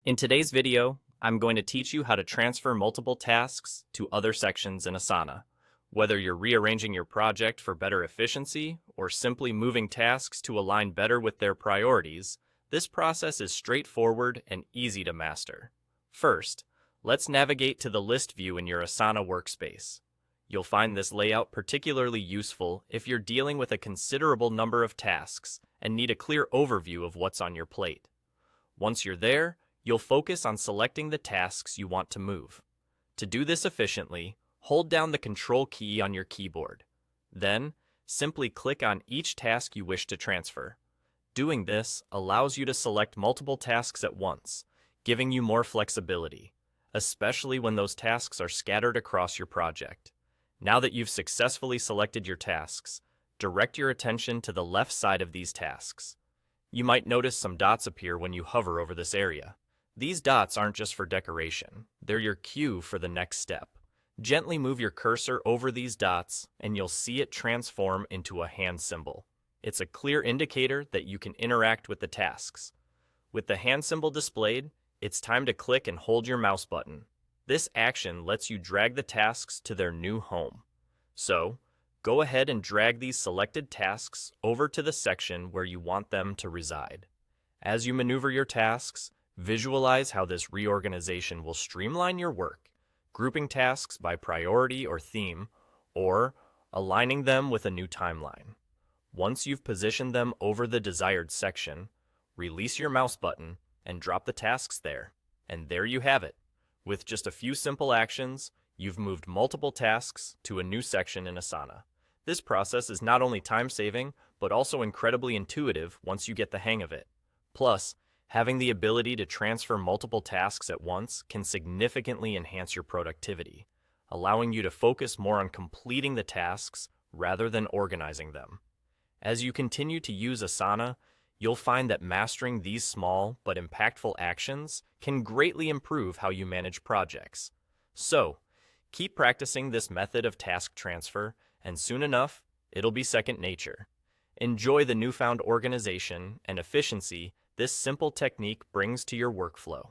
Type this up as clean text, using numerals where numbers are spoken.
In today's video, I'm going to teach you how to transfer multiple tasks to other sections in Asana. Whether you're rearranging your project for better efficiency or simply moving tasks to align better with their priorities, this process is straightforward and easy to master. First, let's navigate to the list view in your Asana workspace. You'll find this layout particularly useful if you're dealing with a considerable number of tasks and need a clear overview of what's on your plate. Once you're there, you'll focus on selecting the tasks you want to move. To do this efficiently, hold down the Control key on your keyboard. Then, simply click on each task you wish to transfer. Doing this allows you to select multiple tasks at once, giving you more flexibility, especially when those tasks are scattered across your project. Now that you've successfully selected your tasks, direct your attention to the left side of these tasks. You might notice some dots appear when you hover over this area. These dots aren't just for decoration, they're your cue for the next step. Gently move your cursor over these dots and you'll see it transform into a hand symbol. It's a clear indicator that you can interact with the tasks. With the hand symbol displayed, it's time to click and hold your mouse button. This action lets you drag the tasks to their new home. So, go ahead and drag these selected tasks over to the section where you want them to reside. As you maneuver your tasks, visualize how this reorganization will streamline your work, grouping tasks by priority or theme, or aligning them with a new timeline. Once you've positioned them over the desired section, release your mouse button and drop the tasks there. And there you have it. With just a few simple actions, you've moved multiple tasks to a new section in Asana. This process is not only time-saving, but also incredibly intuitive once you get the hang of it. Plus, having the ability to transfer multiple tasks at once can significantly enhance your productivity, allowing you to focus more on completing the tasks rather than organizing them. As you continue to use Asana, you'll find that mastering these small but impactful actions can greatly improve how you manage projects. So, keep practicing this method of task transfer, and soon enough, it'll be second nature. Enjoy the newfound organization and efficiency this simple technique brings to your workflow.